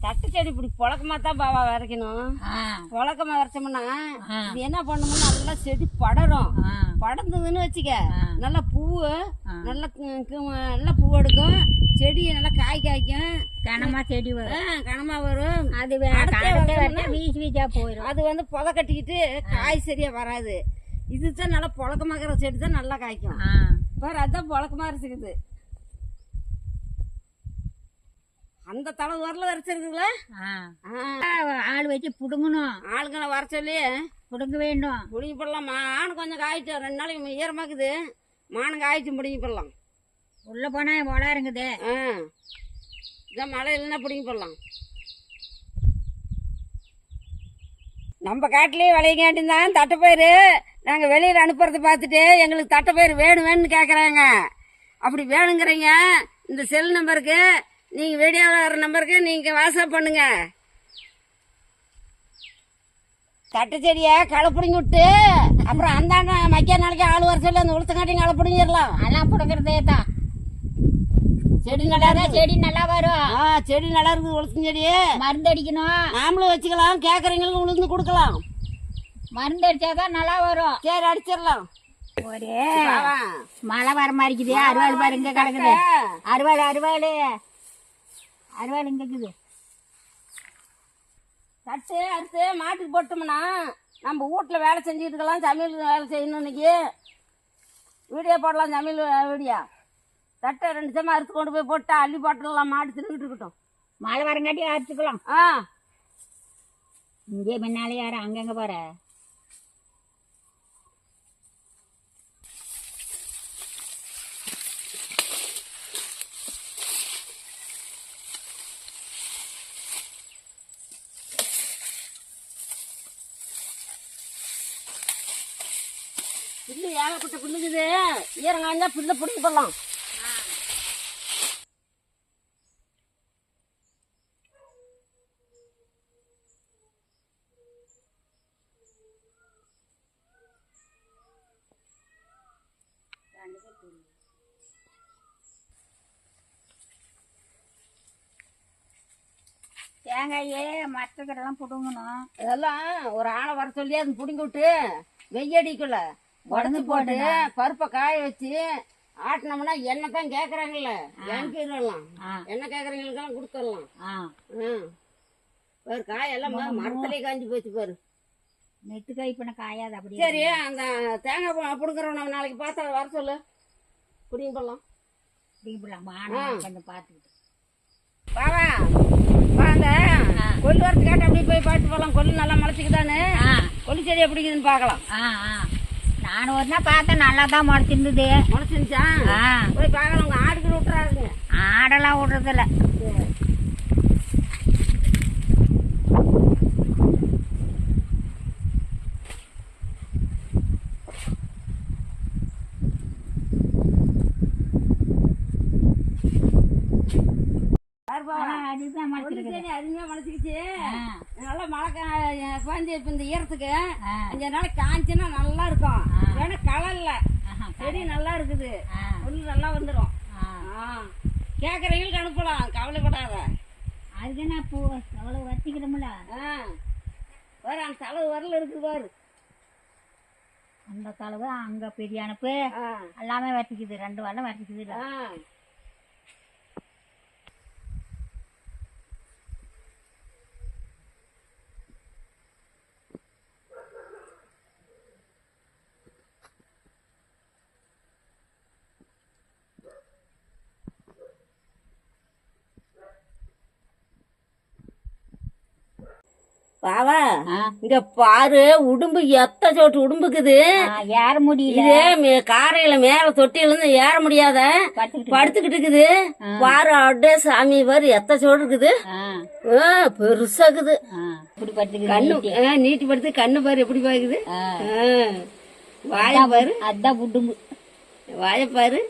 தட்டு செடி இப்படி புழக்கமா தான் பாவா வரைக்கணும். புழக்கமா வரைச்சோம்னா இது என்ன பண்ணணும், நல்லா செடி படரும். படர்ந்ததுன்னு வச்சுக்க நல்லா பூவு நல்லா நல்லா பூ எடுக்கும், செடி நல்லா காய் காய்க்கும், கனமா செடி வரும். கனமா வரும். அது வீசி வீச்சா போயிடும். அது வந்து புதை கட்டிக்கிட்டு காய் சரியா வராது. இதுதான் நல்லா புழக்கமாக்கிற செடி தான் நல்லா காய்க்கும் பாரு. அதுதான் புழக்கமா இருக்குது. அந்த தளவு வரல வரைச்சிருக்குங்களா? ஆள் வச்சு புடுங்கணும். ஆளுங்களை வர சொல்லி புடுங்க வேண்டும். பிடிங்கி போடலாம். மானு கொஞ்சம் காய்ச்சி 2 நாளைக்கு ஈரமாக்குது. மானம் காய்ச்சி பிடிங்கி போடலாம். உள்ள போனா வளம் இருக்குது. இதான் மழை இல்லைன்னா பிடிங்கி போடலாம். நம்ம காட்டிலேயே விளையங்காட்டின் தட்டைப்பயிறு நாங்கள் வெளியில் அனுப்புறதை பார்த்துட்டு எங்களுக்கு தட்டைப்பயிறு வேணும்னு கேட்குறாங்க. அப்படி வேணுங்கிறீங்க இந்த செல் நம்பருக்கு, நீங்கள் வீடியோவில் வர நம்பருக்கு நீங்கள் வாட்ஸ்அப் பண்ணுங்க. தட்டை செடியை களை பிடிங்கி விட்டு அப்புறம் அந்தாண்ட மக்கிய நாளைக்கு ஆள் வர சொல்லி அந்த உளுத்தங்காட்டியும் களை பிடிங்கிடலாம். அதெல்லாம் பிடுங்கிறதே தான். செடி நல்லா இருக்கு. செடி நல்லா வரும். செடி நல்லா இருக்குது. உளுத்தம் செடி மருந்து அடிக்கணும். நாமளும் வச்சுக்கலாம், கேட்குறவங்களுக்கு உளுந்து கொடுக்கலாம். மருந்து அடிச்சாதான் நல்லா வரும். சரி அடிச்சிடலாம். ஒரே மழை வர மாதிரி இருக்குது. அறுவாள் பாரு இங்க கிடக்குது. அறுவாள் அறுவாள் அறுவாள் இங்க இருக்குது. தட்டு அறுத்து மாட்டுக்கு போட்டோம்னா நம்ம வீட்டில் வேலை செஞ்சுட்டு இருக்கலாம். சமையல் வேலை செய்யணும். இன்னைக்கு வீடியோ போடலாம், சமையல் வீடியோ. தட்டை 2 சமா அறுத்து கொண்டு போய் போட்டா அள்ளி போட்டுடலாம். மாடு தின்னுக்கிட்டு இருக்கட்டும். மழை வரங்காட்டி அறுத்துக்கலாம். இங்கே முன்னாலே யாரும் அங்கங்க போற. புல்லு ஏகப்பட்ட புல்லுக்குது. ஈரங்காஞ்சா புல்ல பிடிக்க போடலாம். தேங்காயே மற்றக்கெல்லாம் புடுங்கணும். இதெல்லாம் ஒரு ஆளை வர சொல்லி அது பிடிங்கி விட்டு வெய்யடிக்குள்ள உடஞ்சு போட்டு பருப்பை காய வச்சு ஆட்டினோம்னா எண்ணெய் தான் கேட்குறாங்கல்ல, வாங்கிடலாம். எண்ணெய் கேட்குறவங்களுக்கெல்லாம் கொடுத்துடலாம். பாரு காயெல்லாம் மரத்துலேயே காஞ்சி போச்சு பாரு. நெட்டு காய் பண்ண காயாது அப்படி. சரி அந்த தேங்காய் பிடுங்குறோம் நம்ம நாளைக்கு பார்த்தா வர சொல்லு, பிடிங்கி போடலாம். பிடிங்கி போடலாம். கொஞ்சம் பார்த்துக்கிட்டு பாவா அந்த கொல்லு வரத்து கேட்டு அப்படி போய் பார்த்து போகலாம். கொல்லு நல்லா முளைச்சிக்குதானு, கொல்லு செடி எப்படி இருக்குதுன்னு பார்க்கலாம். நான் ஒரு நாள் பார்த்தேன், நல்லா தான் முளைச்சிருந்தது. முளைச்சிருந்துச்சா? போய் பார்க்கலாம். உங்க ஆடுக்கு விட்டுறாருங்க. ஆடெல்லாம் விடுறதில்ல. அருமையா முளைச்சிக்கிச்சு. நல்லா மழை குழந்தை இப்ப இந்த ஈரத்துக்கு 5 நாளைக்கு காய்ச்சுன்னா நல்லா இருக்கும். ஏன்னா கலர்ல செடி நல்லா இருக்குது. புல்லு நல்லா வந்துடும். கேட்கறவங்களுக்கு அனுப்பலாம், கவலைப்படாத. அதுக்கு நான் பூ அவ்வளோ வச்சிக்கிறோம்ல. பாரு அந்த தளவு வரல இருக்குது பாரு. அந்த தளவு அங்க பெரிய அனுப்பு எல்லாமே வச்சிக்குது. 2 வாரம் வச்சிக்குது. பாவா இங்க பாரு, உடும்பு எத்த சோட்டு உடும்புக்குது. ஏற முடியல. இதே காரையில மேல தொட்டில இருந்து ஏற முடியாத படுத்துக்கிட்டு இருக்குது. பாரு அப்படியே சாமி பாரு எத்த சோடு இருக்குது. பெருசாக்குது. கண்ணு நீட்டி படுத்து கண்ணு பாரு எப்படி பாக்குது. வாய பாரு, அதான் உடும்பு. வாய பாரு.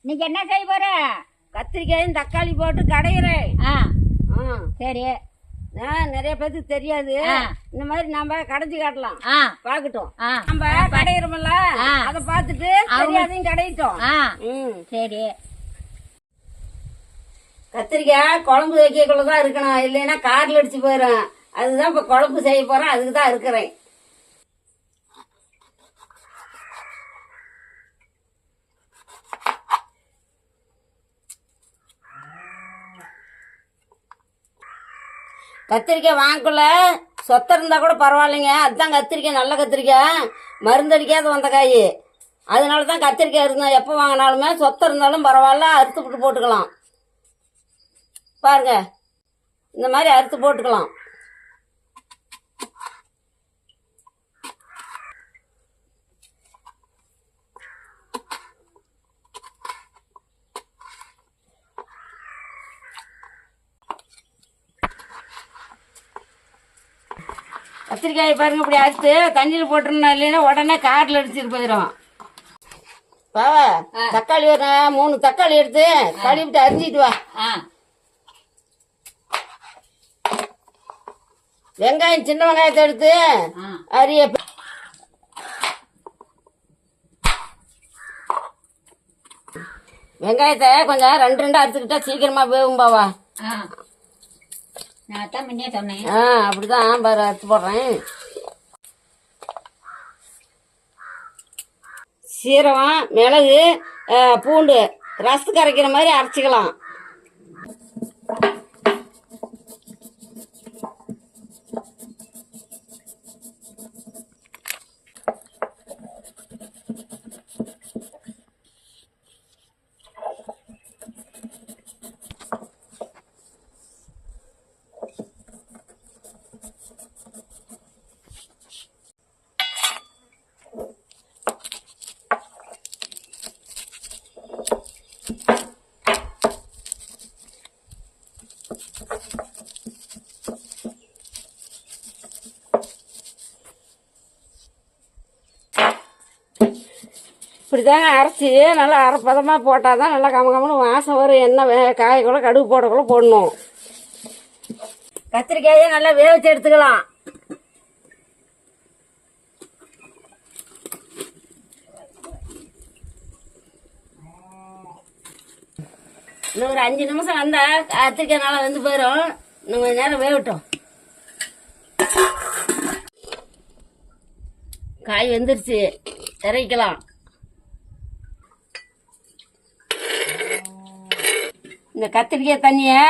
நீங்க என்ன செய்ய போற? கத்திரிக்காயும் தக்காளி போட்டு கடையிறேன். சரி. நிறைய பேருக்கு தெரியாது. இந்த மாதிரி நம்ம கடைஞ்சி காட்டலாம், பாக்கட்டும். நம்ம கடையிறோம்ல, அதை பார்த்துட்டு தெரியாதையும் கடையிட்டோம். சரி. கத்திரிக்காய் குழம்பு வைக்கக்குள்ளதான் இருக்கணும், இல்லைன்னா காரில் அடிச்சு போயிடும். அதுதான் இப்ப குழம்பு செய்ய போறேன், அதுக்கு தான் இருக்கிறேன். கத்திரிக்காய் வாங்கக்குள்ள சொத்தை இருந்தா கூட பரவாயில்லைங்க. அதுதான் கத்திரிக்காய், நல்ல கத்திரிக்காய், மருந்தடிக்காத வந்த காய். அதனால தான் கத்திரிக்காய் இருந்தா எப்போ வாங்கினாலுமே சொத்தை இருந்தாலும் பரவாயில்ல, அறுத்து விட்டு போட்டுக்கலாம். பாருங்க, இந்த மாதிரி அறுத்து போட்டுக்கலாம். கத்திரிக்காய் பாருங்க, இப்படி அறுத்து தண்ணியில் போட்டுருந்தா, இல்லைன்னா உடனே காரில் அடிச்சுட்டு போயிடும். பாவா, தக்காளி ஒரு 3 தக்காளி எடுத்து கழுவிட்டு அரிஞ்சிட்டு வா. வெங்காயம், சின்ன வெங்காயத்தை எடுத்து அரிய. வெங்காயத்தை கொஞ்சம் 2 அறுத்துக்கிட்டா சீக்கிரமா வேகும் பாவா. சொன்னேன். அப்படிதான் பாரு, அறுத்து போடுறேன். சீரகம், மிளகு, பூண்டு ரசத்துக்கு அரைக்கிற மாதிரி அரைச்சிக்கலாம். இப்படிதாங்க அரைச்சி நல்லா அரைப்பதமாக போட்டால் தான் நல்லா கமகமன்னு வாசம் வரும். எண்ணெய் காய்க்குள்ள கடுகு போடக்குள்ள போடணும். கத்திரிக்காயை நல்லா வேவிச்சு எடுத்துக்கலாம். இன்னும் ஒரு 5 நிமிஷம் வந்தா கத்திரிக்காய் நல்லா வெந்து போயிடும். இன்னும் கொஞ்சம் நேரம் வேகட்டும். காய் வெந்துருச்சு, இறக்கலாம். இந்த கத்திரிக்காய் தண்ணியை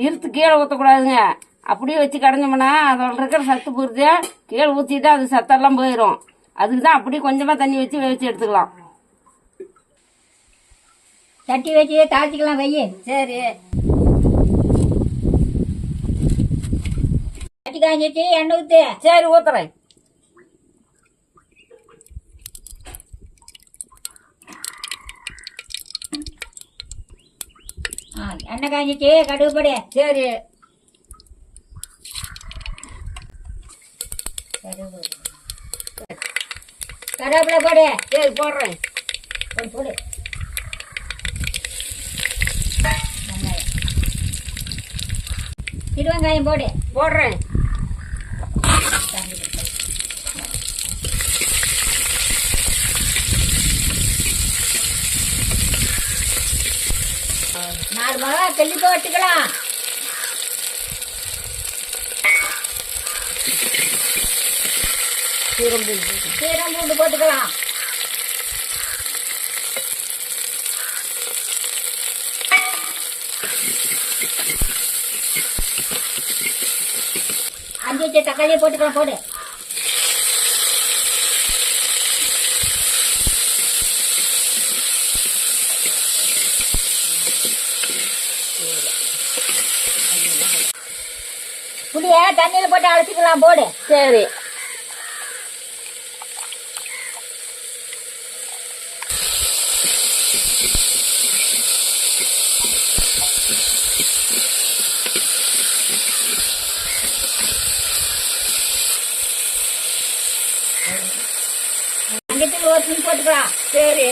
இருத்து கீழே ஊற்றக்கூடாதுங்க. அப்படியே வச்சு கடைஞ்சோம்னா அதோட இருக்கிற சத்து பொறுத்து கீழே ஊற்றிட்டு அது சத்தெல்லாம் போயிடும். அதுக்கு தான் அப்படியே கொஞ்சமாக தண்ணி வச்சு வேவிச்சு எடுத்துக்கலாம். சட்டி வச்சு தாளிச்சிக்கலாம். வையே. சரி, சட்டி காஞ்சிச்சு, எண்ணெய் ஊற்று. சரி, ஊற்றுறேன். எண்ணெய் காஞ்சிச்சு, கடுகு போடு. சரி, கருவேப்பிலை போடு. சரி, போடுறேன். போடு. சிறுவெங்காயம் போடு. போடுறேன். நாலு மிளகா கிள்ளி போட்டுக்கலாம். சீரம் பூண்டு போட்டுக்கலாம். அஞ்சு வச்சு தக்காளியை போட்டுக்கலாம். போடு. புளிய தண்ணியில போட்டு அழைச்சிக்கலாம். போடு. சரி, அங்கத்தில் ஒரு ஸ்பூன் போட்டுக்கலாம். சரி,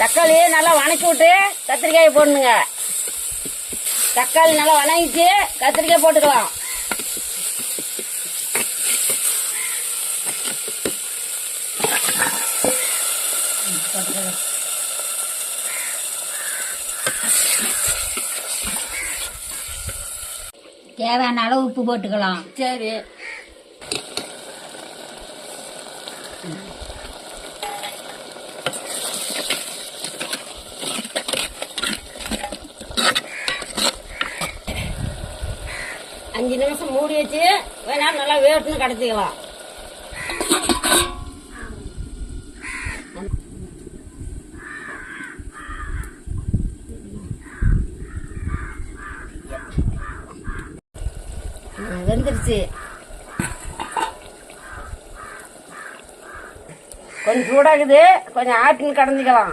தக்காளி நல்லா வணக்கி விட்டு கத்திரிக்காயை போடணுங்க. தக்காளி நல்லா வணங்கிச்சு, கத்திரிக்காய் போட்டுக்கலாம். தேவையான அளவு உப்பு போட்டுக்கலாம். சரி. அஞ்சு நிமிஷம் மூடி வச்சு வேணா நல்லா வேட்டுன்னு கடைச்சிக்கலாம். வெந்துருச்சு. கொஞ்சம் சூடாகுது, கொஞ்சம் ஆட்டின்னு கடைஞ்சிக்கலாம்.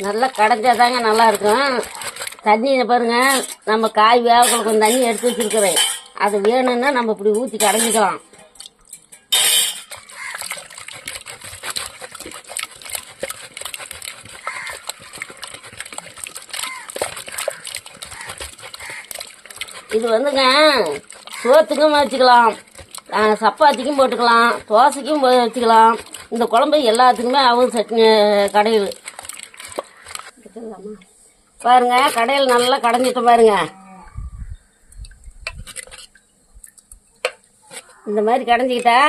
நல்லா கடைஞ்சாதாங்க நல்லா இருக்கும். தண்ணியை பாருங்க, நம்ம காய் வேகக்குள்ள கொஞ்சம் தண்ணி எடுத்து வச்சிருக்கிறேன். அது வேணும்னா நம்ம இப்படி ஊற்றி கடைஞ்சிக்கலாம். இது வந்துங்க சோத்துக்கும் வச்சுக்கலாம், சப்பாத்திக்கும் போட்டுக்கலாம், தோசைக்கும் வச்சுக்கலாம். இந்த குழம்பு எல்லாத்துக்குமே அவங்க சட்னி கடையில் பாருங்க. கடையில் நல்லா கடைஞ்சிட்டு பாருங்க. இந்த மாதிரி கடைஞ்சிக்கிட்டா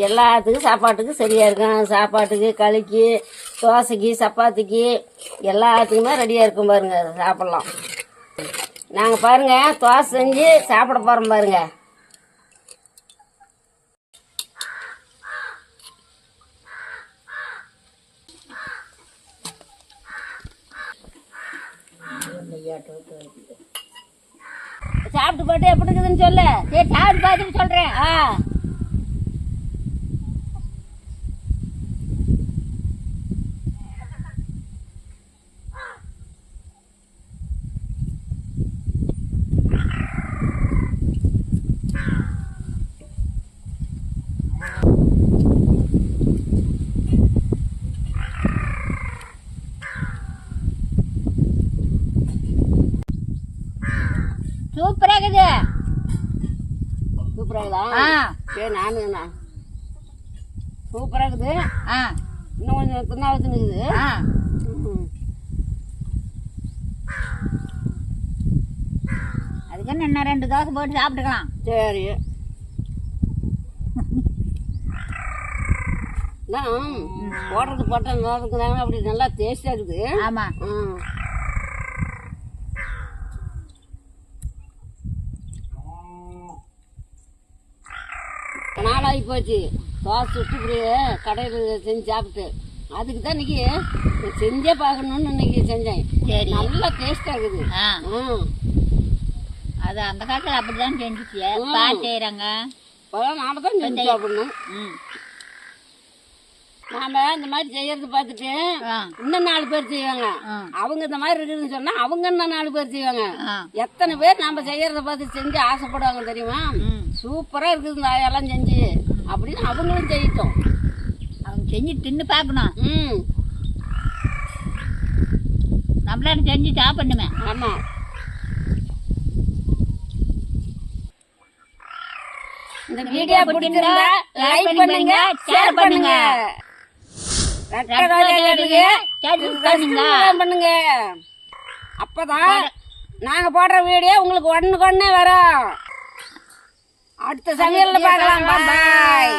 எல்லாத்துக்கும் சாப்பாட்டுக்கும் சரியா இருக்கும். சாப்பாட்டுக்கு, களிக்கு, தோசைக்கு, சப்பாத்திக்கு எல்லாத்துக்குமே ரெடியாக இருக்கும் பாருங்க. சாப்பிட்லாம். நாங்கள் பாருங்க தோசை செஞ்சு சாப்பிட போகிறோம் பாருங்க. சாப்பிட்டு போட்டு எப்படி இருக்குதுன்னு சொல்லு. சரி, சாப்பிட்டு பார்த்துட்டு சொல்றேன். சூப்பரா இருக்குது. சூப்பராகுதா? சரி, நானுங்கண்ணா சூப்பராக இருக்குது. இன்னும் கொஞ்சம் தின்னாவதுன்னு இருக்குது. அதுக்கு இன்னும் 2 தோசை போட்டு சாப்பிட்டுக்கலாம். சரி. போடுறது போட்டால் நல்லா இருக்குதாங்க. அப்படி நல்லா டேஸ்டாக இருக்குது. ஆமா. நாளாகி போச்சு தோசை சுட்டு இப்படி கடையில் செஞ்சு சாப்பிட்டு. அதுக்கு தான் இன்னைக்கு செஞ்சே பார்க்கணும்னு இன்னைக்கு செஞ்சேன். சரி, நல்லா டேஸ்டாக இருக்குது. அது அந்த காலத்தில் அப்படிதான் செஞ்சுச்சு. செய்யறாங்க. இப்போதான் நாம தான் செஞ்சு சாப்பிடணும். நாம இந்த மாதிரி செய்யறது பார்த்துட்டு இன்னும் 4 பேர் செய்வாங்க. அவங்க இந்த மாதிரி இருக்குதுன்னு சொன்னா அவங்க இன்னும் 4 பேர் செய்வாங்க. எத்தனை பேர் நம்ம செய்யறத பார்த்து செஞ்சு ஆசைப்படுவாங்க தெரியுமா? சூப்பரா இருக்குது இந்த ஆயெல்லாம் செஞ்சு அப்படின்னு அவங்களும் செய்யட்டும். அவங்க செஞ்சு தின்னு பார்க்கணும். நம்மளால செஞ்சு சாப்பிடணுமே. ஆமா. இந்த வீடியோ பிடிச்சிருந்தா லைக் பண்ணுங்க, ஷேர் பண்ணுங்க, பண்ணுங்க. அப்பதான் நாங்க போடுற வீடியோ உங்களுக்கு ஒண்ணுக்கு ஒண்ணே வரும். அடுத்த சமையல்ல பார்க்கலாம். பாய்.